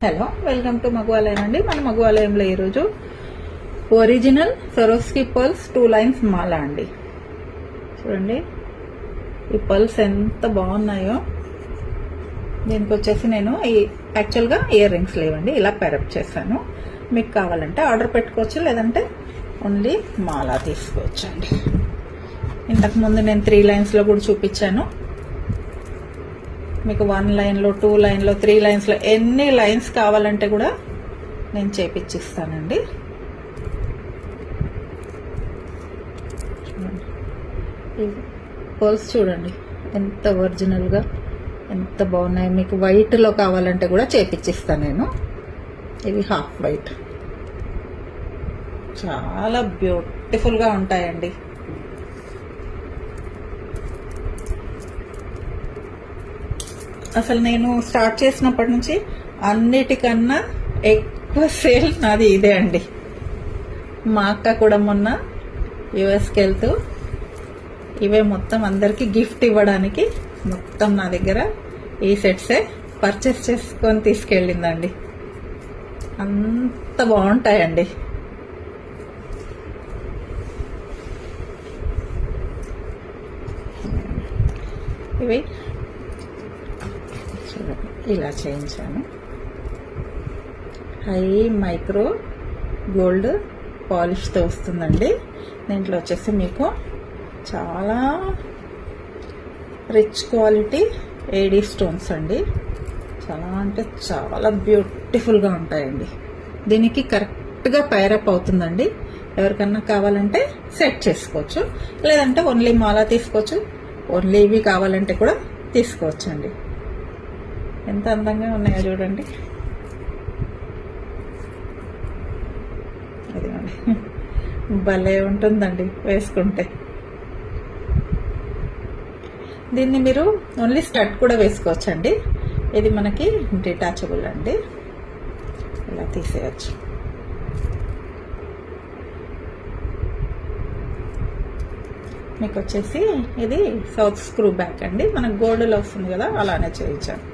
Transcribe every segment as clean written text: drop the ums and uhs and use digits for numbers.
Hello, welcome to మగువాలయం అండి. మన మగువాలయంలో ఈరోజు ఒరిజినల్ సరోస్కి పర్ల్స్ 2 లైన్స్ మాల అండి. చూడండి ఈ పర్ల్స్ ఎంత బాగున్నాయో. దీనికి వచ్చేసి నేను యాక్చువల్గా ఇయర్ రింగ్స్ లేవండి, ఇలా పెరప్ చేశాను. మీకు కావాలంటే ఆర్డర్ పెట్టుకోవచ్చు, లేదంటే ఓన్లీ మాల తీసుకోవచ్చు అండి. ఇంతకుముందు నేను 3 లైన్స్లో కూడా చూపించాను. మీకు 1 లైన్లో 2 లైన్లో 3 లైన్స్లో ఎన్ని లైన్స్ కావాలంటే కూడా నేను చేపిచ్చిస్తానండి. పర్ల్స్ చూడండి ఎంత ఒరిజినల్గా ఎంత బాగున్నాయి. మీకు వైట్లో కావాలంటే కూడా చేపిచ్చిస్తాను నేను. ఇవి హాఫ్ వైట్, చాలా బ్యూటిఫుల్గా ఉంటాయండి. అసలు నేను స్టార్ట్ చేసినప్పటి నుంచి అన్నిటికన్నా ఎక్కువ సేల్ నాది ఇదే అండి. మా అక్క కూడా మొన్న యుఎస్కి వెళ్తూ ఇవే మొత్తం అందరికి గిఫ్ట్ ఇవ్వడానికి మొత్తం నా దగ్గర ఈ సెట్సే పర్చేస్ చేసుకొని తీసుకెళ్ళిందండి. అంత బాగుంటాయండి. ఇవి ఇలా చేయించాను. హై మైక్రో గోల్డ్ పాలిష్తో వస్తుందండి. దీంట్లో వచ్చేసి మీకు చాలా రిచ్ క్వాలిటీ ఏడీ స్టోన్స్ అండి. చాలా అంటే చాలా బ్యూటిఫుల్గా ఉంటాయండి. దీనికి కరెక్ట్గా పైరప్ అవుతుందండి. ఎవరికన్నా కావాలంటే సెట్ చేసుకోవచ్చు, లేదంటే ఓన్లీ మాల తీసుకోవచ్చు. ఓన్లీ ఇవి కావాలంటే కూడా తీసుకోవచ్చు అండి. ఎంత అందంగా ఉన్నాయో చూడండి. అదిగోండి, భలే ఉంటుందండి వేసుకుంటే. దీన్ని మీరు ఓన్లీ స్టడ్ కూడా వేసుకోవచ్చండి. ఇది మనకి డిటాచబుల్ అండి, ఇలా తీసేయచ్చు. మీకు వచ్చేసి ఇది సౌత్ స్క్రూ బ్యాక్ అండి. మనకు గోల్డ్లో వస్తుంది కదా, అలానే చేయించాను.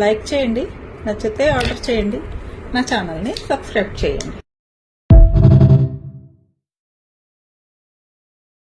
లైక్ చేయండి, నచ్చితే ఆర్డర్ చేయండి, నా ఛానల్ని సబ్స్క్రైబ్ చేయండి.